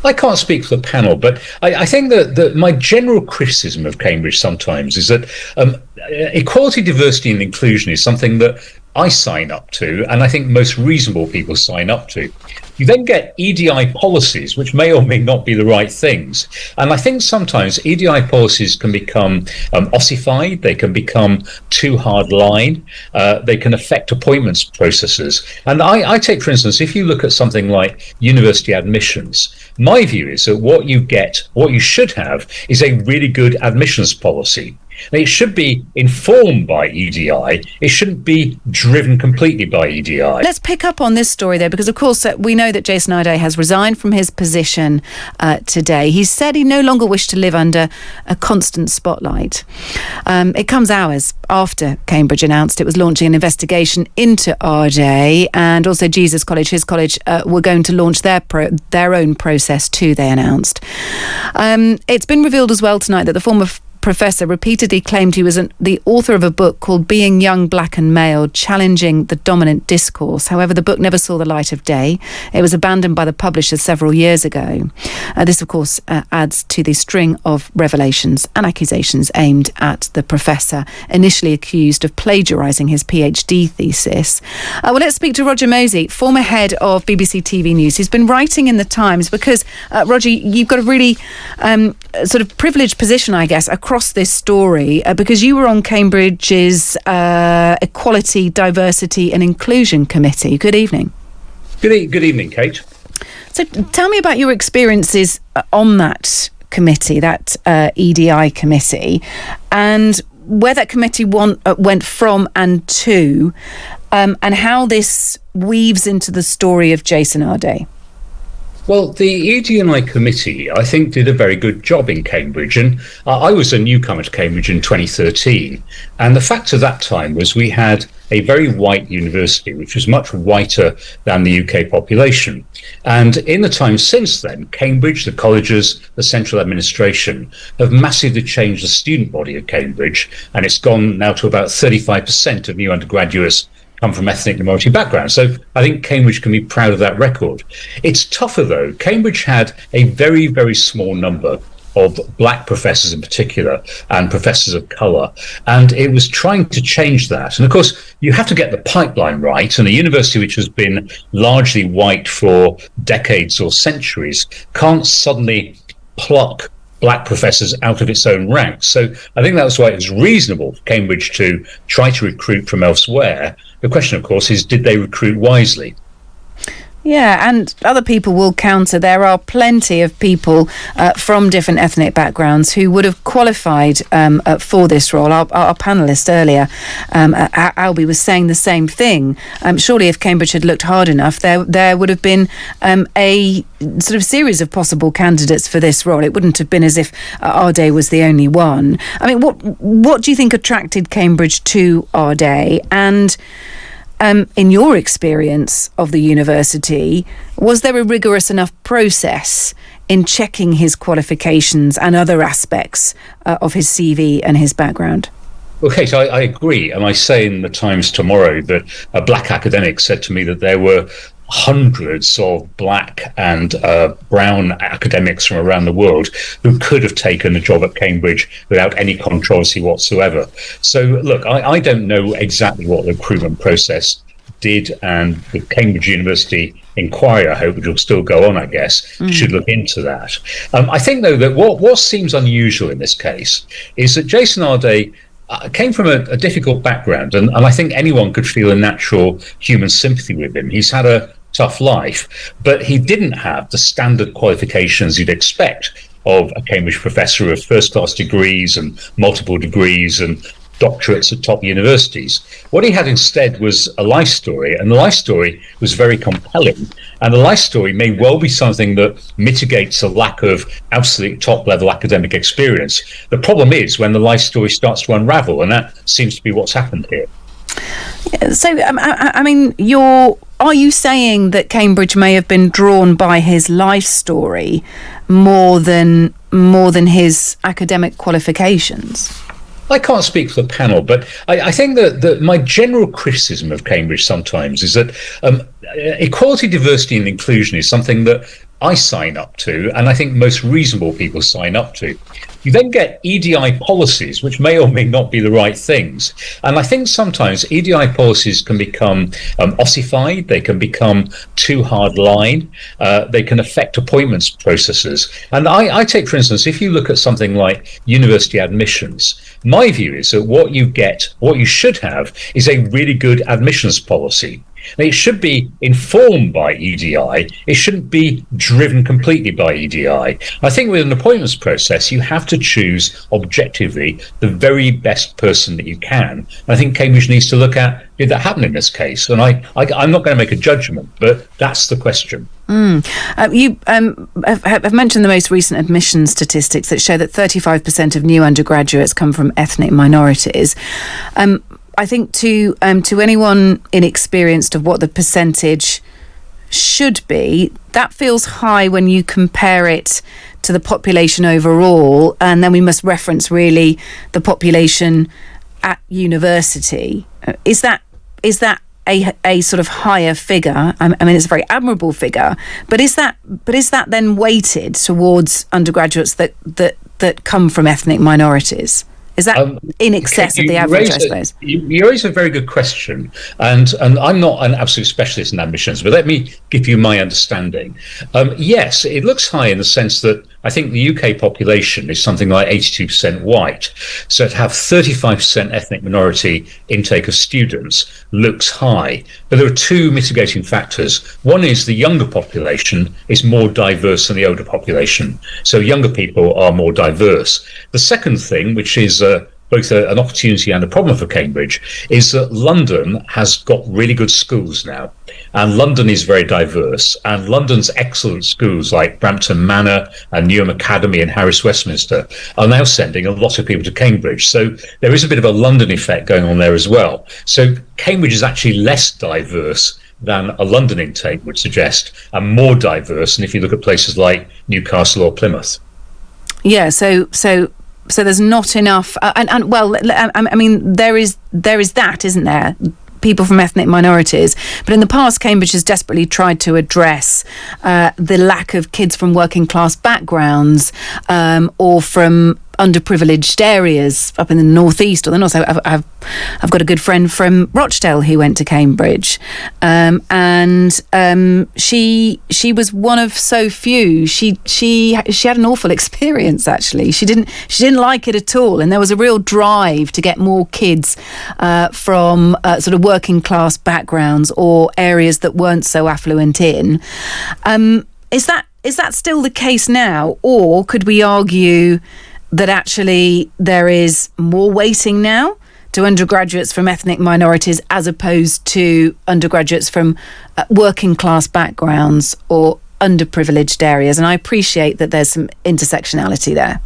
I can't speak for the panel, but I think that my general criticism of Cambridge sometimes is that equality, diversity and inclusion is something that I sign up to, and I think most reasonable people sign up to. You then get EDI policies, which may or may not be the right things. And I think sometimes EDI policies can become ossified, they can become too hard line, they can affect appointments processes. And I take, for instance, if you look at something like university admissions, my view is that what you should have is a really good admissions policy. It should be informed by EDI. It shouldn't be driven completely by EDI. Let's pick up on this story, though, because, of course, we know that Jason Arday has resigned from his position today. He said he no longer wished to live under a constant spotlight. It comes hours after Cambridge announced it was launching an investigation into Arday, and also Jesus College, his college, were going to launch their own process too, they announced. It's been revealed as well tonight that the former professor repeatedly claimed he was the author of a book called Being Young, Black and Male, Challenging the Dominant Discourse. However, the book never saw the light of day. It was abandoned by the publisher several years ago. This, of course, adds to the string of revelations and accusations aimed at the professor, initially accused of plagiarising his PhD thesis. Well, let's speak to Roger Mosey, former head of BBC TV News. He's been writing in the Times because, Roger, you've got a really sort of privileged position, I guess, across this story, because you were on Cambridge's Equality, Diversity and Inclusion Committee. Good evening. Good evening, Kate. So tell me about your experiences on that committee, that EDI committee, and where that committee went from and to, and how this weaves into the story of Jason Arday. Well, the EDI committee, I think, did a very good job in Cambridge. And I was a newcomer to Cambridge in 2013. And the fact of that time was we had a very white university, which was much whiter than the UK population. And in the time since then, Cambridge, the colleges, the central administration have massively changed the student body of Cambridge. And it's gone now to about 35% of new undergraduates come from ethnic minority backgrounds. So I think Cambridge can be proud of that record. It's tougher, though. Cambridge had a very, very small number of black professors in particular and professors of colour, and it was trying to change that. And of course, you have to get the pipeline right, and a university which has been largely white for decades or centuries can't suddenly pluck black professors out of its own ranks. So I think that's why it was reasonable for Cambridge to try to recruit from elsewhere. The question, of course, is did they recruit wisely? Yeah, and other people will counter. There are plenty of people from different ethnic backgrounds who would have qualified for this role. Our panellist earlier, Albie, was saying the same thing. Surely if Cambridge had looked hard enough, there would have been a sort of series of possible candidates for this role. It wouldn't have been as if Arday was the only one. I mean, what do you think attracted Cambridge to Arday? And in your experience of the university, was there a rigorous enough process in checking his qualifications and other aspects of his CV and his background? Well, Kate, I agree. And I say in the Times tomorrow that a black academic said to me that there were hundreds of black and brown academics from around the world who could have taken a job at Cambridge without any controversy whatsoever. So, look, I don't know exactly what the recruitment process did, and the Cambridge University inquiry, I hope, which will still go on, I guess, should look into that. I think, though, that what seems unusual in this case is that Jason Arday came from a difficult background, and I think anyone could feel a natural human sympathy with him. He's had a tough life, but he didn't have the standard qualifications you'd expect of a Cambridge professor of first-class degrees and multiple degrees and doctorates at top universities. What he had instead was a life story, and the life story was very compelling. And the life story may well be something that mitigates a lack of absolute top-level academic experience. The problem is when the life story starts to unravel, and that seems to be what's happened here. So, I mean, are you saying that Cambridge may have been drawn by his life story more than his academic qualifications? I can't speak for the panel, but I think that my general criticism of Cambridge sometimes is that equality, diversity, and inclusion is something that I sign up to, and I think most reasonable people sign up to. You then get EDI policies, which may or may not be the right things. And I think sometimes EDI policies can become ossified, they can become too hard line, they can affect appointments processes. And I take, for instance, if you look at something like university admissions, my view is that what you should have is a really good admissions policy. It should be informed by EDI. It shouldn't be driven completely by EDI. I think with an appointments process, you have to choose objectively the very best person that you can. And I think Cambridge needs to look at, did that happen in this case? And I'm not going to make a judgment, but that's the question. You have mentioned the most recent admission statistics that show that 35% of new undergraduates come from ethnic minorities. I think to anyone inexperienced of what the percentage should be, that feels high when you compare it to the population overall, and then we must reference really the population at university. Is that a sort of higher figure? I mean, it's a very admirable figure, but is that then weighted towards undergraduates that come from ethnic minorities? Is that in excess of the average, I suppose? You raise a very good question. And I'm not an absolute specialist in admissions, but let me give you my understanding. Yes, it looks high in the sense that I think the UK population is something like 82% white. So to have 35% ethnic minority intake of students looks high. But there are two mitigating factors. One is the younger population is more diverse than the older population. So younger people are more diverse. The second thing, which is both an opportunity and a problem for Cambridge, is that London has got really good schools now. And London is very diverse. And London's excellent schools like Brampton Manor and Newham Academy and Harris Westminster are now sending a lot of people to Cambridge. So there is a bit of a London effect going on there as well. So Cambridge is actually less diverse than a London intake would suggest, and more diverse. And if you look at places like Newcastle or Plymouth. Yeah, so there's not enough, and well, I mean, there is that, isn't there? People from ethnic minorities, but in the past, Cambridge has desperately tried to address the lack of kids from working class backgrounds or from underprivileged areas up in the northeast or the north. So I've got a good friend from Rochdale who went to Cambridge, and she was one of so few. She had an awful experience actually. She didn't like it at all, and there was a real drive to get more kids from sort of working class backgrounds or areas that weren't so affluent in. Is that still the case now, or could we argue that actually there is more weighting now to undergraduates from ethnic minorities as opposed to undergraduates from working class backgrounds or underprivileged areas? And I appreciate that there's some intersectionality there.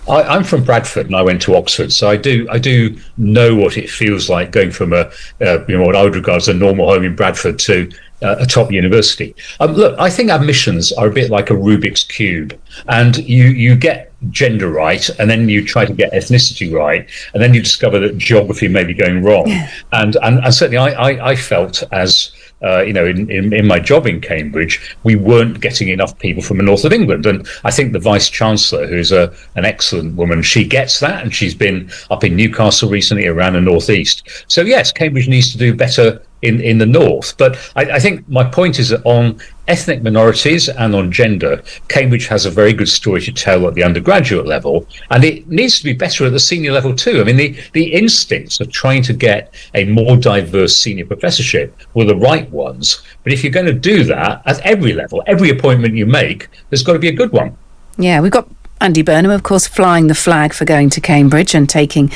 I'm from Bradford and I went to Oxford, so I do know what it feels like going from what I would regard as a normal home in Bradford to a top university. Look, I think admissions are a bit like a Rubik's cube, and you get gender right, and then you try to get ethnicity right, and then you discover that geography may be going wrong. Yeah. And certainly I felt as in my job in Cambridge, we weren't getting enough people from the north of England. And I think the Vice Chancellor, who's an excellent woman, she gets that, and she's been up in Newcastle recently, around the northeast. So yes, Cambridge needs to do better in the north. But I think my point is that on ethnic minorities and on gender, Cambridge has a very good story to tell at the undergraduate level, and it needs to be better at the senior level too. I mean, the instincts of trying to get a more diverse senior professorship were the right ones, but if you're going to do that at every level, every appointment you make, there's got to be a good one. Yeah, we've got Andy Burnham, of course, flying the flag for going to Cambridge and taking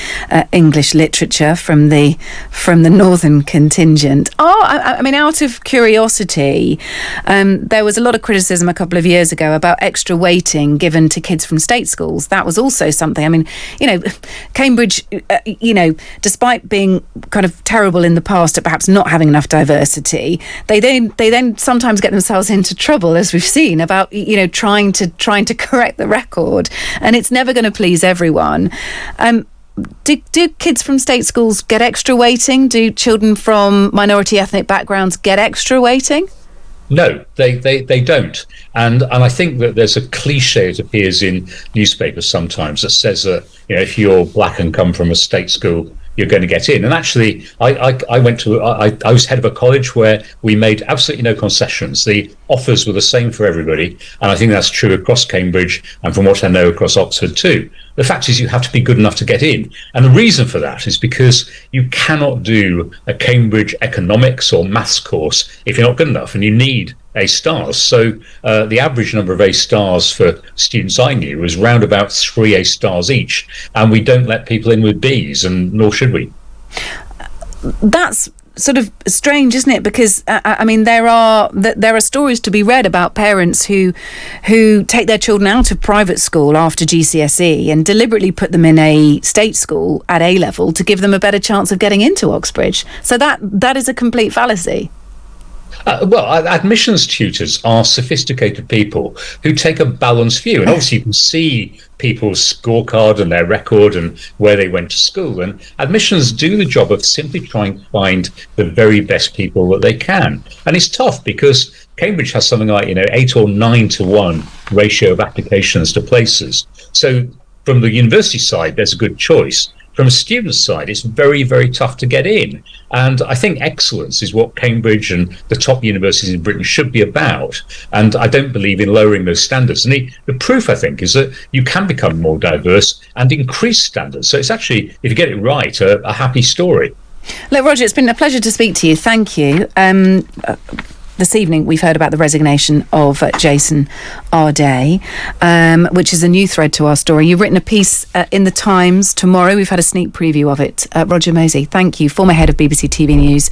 English literature from the northern contingent. I mean, out of curiosity, there was a lot of criticism a couple of years ago about extra weighting given to kids from state schools. That was also something. I mean, Cambridge, despite being kind of terrible in the past at perhaps not having enough diversity, they then sometimes get themselves into trouble, as we've seen, about trying to correct the record. And it's never going to please everyone. do kids from state schools get extra weighting? Do children from minority ethnic backgrounds get extra weighting? No, they don't. And I think that there's a cliche that appears in newspapers sometimes that says that, if you're black and come from a state school, you're going to get in. And actually, I was head of a college where we made absolutely no concessions. The offers were the same for everybody. And I think that's true across Cambridge and from what I know across Oxford too. The fact is you have to be good enough to get in. And the reason for that is because you cannot do a Cambridge economics or maths course if you're not good enough, and you need A stars. So the average number of A stars for students I knew was round about 3 A stars each. And we don't let people in with Bs, and nor should we. That's sort of strange, isn't it? Because there are stories to be read about parents who take their children out of private school after GCSE and deliberately put them in a state school at A level to give them a better chance of getting into Oxbridge. So that is a complete fallacy. Admissions tutors are sophisticated people who take a balanced view. And obviously you can see people's scorecard and their record and where they went to school. And admissions do the job of simply trying to find the very best people that they can. And it's tough because Cambridge has something like, 8 or 9 to 1 ratio of applications to places. So from the university side, there's a good choice. From a student side, it's very, very tough to get in. And I think excellence is what Cambridge and the top universities in Britain should be about. And I don't believe in lowering those standards. And the proof, I think, is that you can become more diverse and increase standards. So it's actually, if you get it right, a happy story. Look, Roger, it's been a pleasure to speak to you. Thank you. This evening, we've heard about the resignation of Jason Arday, which is a new thread to our story. You've written a piece in the Times tomorrow. We've had a sneak preview of it. Roger Mosey, thank you, former head of BBC TV News.